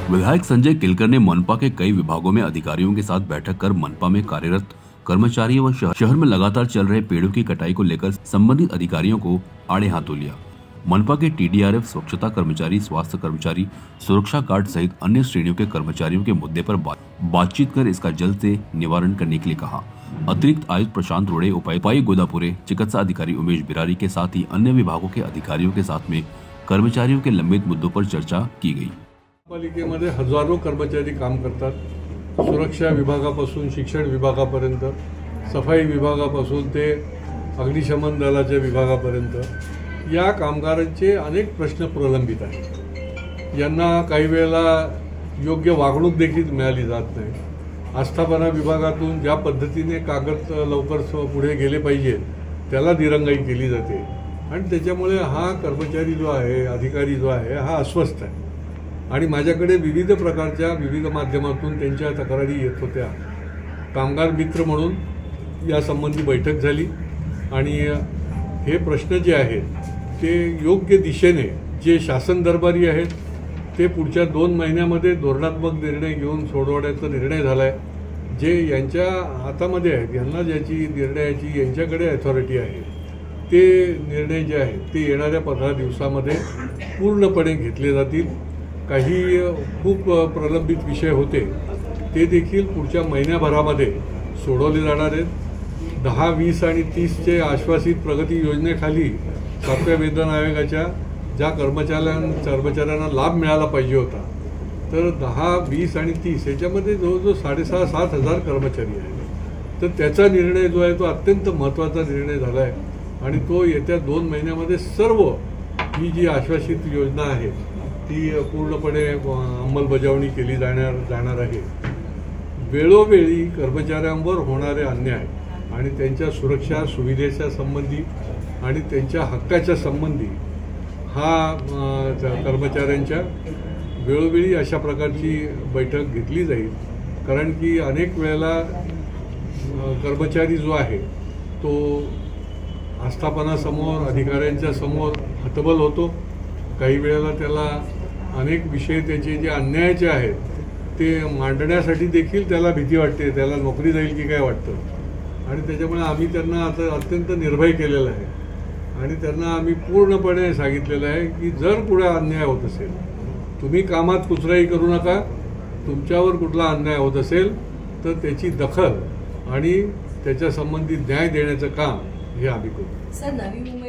विधायक संजय केलकर ने मनपा के कई विभागों में अधिकारियों के साथ बैठक कर मनपा में कार्यरत कर्मचारियों व शहर में लगातार चल रहे पेड़ों की कटाई को लेकर संबंधित अधिकारियों को आड़े हाथों लिया। मनपा के टीडीआरएफ, स्वच्छता कर्मचारी, स्वास्थ्य कर्मचारी, सुरक्षा गार्ड सहित अन्य श्रेणियों के कर्मचारियों के मुद्दे पर बातचीत कर इसका जल्द से निवारण करने के लिए कहा। अतिरिक्त आयुक्त प्रशांत रोड़े, उपायुक्त गोदापुरे, चिकित्सा अधिकारी उमेश बिरारी के साथ ही अन्य विभागों के अधिकारियों के साथ में कर्मचारियों के लंबित मुद्दों पर चर्चा की गई। पालिकेमध्ये हजारों कर्मचारी काम करतात। सुरक्षा विभागापासून शिक्षण विभागापर्यंत, सफाई विभागापासून ते अग्निशमन दलाच्या विभागापर्यंत या कामगारांचे अनेक प्रश्न प्रलंबित आहेत। यांना काही वेळेला योग्य वागणूक देखील मिळाली जात नाही। आस्थापना विभागातून ज्या पद्धतीने कागद लवकर पुढे गेले पाहिजे त्याला दिरंगाई केली जाते आणि त्याच्यामुळे हा कर्मचारी जो आहे, अधिकारी जो आहे, हा अस्वस्थ आहे आणि माझ्याकडे विविध प्रकारच्या विविध माध्यमातून त्यांच्या तक्रारी येत होत्या। कामगार मित्र म्हणून या संबंधी बैठक झाली आणि हे प्रश्न जे आहेत ते योग्य दिशेने जे शासन दरबारी आहेत ते पुढच्या 2 महिन्यामध्ये धोरणात्मक निर्णय घेऊन सोडवण्याचा निर्णय झालाय। जे यांच्या हातामध्ये आहेत, यांना ज्याची निर्णयाची यांच्याकडे अथॉरिटी आहे, ते निर्णय जे आहेत ते येणाऱ्या 15 दिवसामध्ये पूर्णपणे घेतले जातील। काही खूप प्रलंबित विषय होते ते देखील पुढच्या महिन्याभरामध्ये सोडवले जाणार आहेत। 10, 20 आणि 30चे आश्वासित प्रगती योजनेखाली 7व्या वेतन आयोगाच्या ज्या कर्मचाऱ्यांना लाभ मिळाला पाहिजे होता, तर 10, 20 आणि 30 याच्यामध्ये जवळजवळ 6,500-7 हजार कर्मचारी आहेत। तर त्याचा निर्णय जो आहे तो अत्यंत महत्त्वाचा निर्णय झाला आहे आणि तो येत्या 2 महिन्यामध्ये सर्व ही जी आश्वासित योजना आहे ती पूर्णपणे अंमलबजावणी केली जाणार आहे। वेळोवेळी कर्मचाऱ्यांवर होणारे अन्याय आणि त्यांच्या सुरक्षा सुविधेच्या संबंधी आणि त्यांच्या हक्काच्या संबंधी हा कर्मचाऱ्यांच्या वेळोवेळी अशा प्रकारची बैठक घेतली जाईल। कारण की अनेक वेळेला कर्मचारी जो आहे तो आस्थापनासमोर, अधिकाऱ्यांच्या समोर हतबल होतो। काही वेळेला त्याला अनेक विषय त्याचे जे अन्यायाचे आहेत ते मांडण्यासाठी देखील त्याला भीती वाटते, त्याला नोकरी जाईल की काय वाटतं आणि त्याच्यामुळे आम्ही त्यांना आता अत्यंत निर्भय केलेलं आहे आणि त्यांना आम्ही पूर्णपणे सांगितलेलं आहे की जर पुढे अन्याय होत असेल, तुम्ही कामात कुचराई करू नका। तुमच्यावर कुठला अन्याय होत असेल तर त्याची दखल आणि त्याच्या संबंधित न्याय देण्याचं काम हे आम्ही करू। सर, नवी मुंबई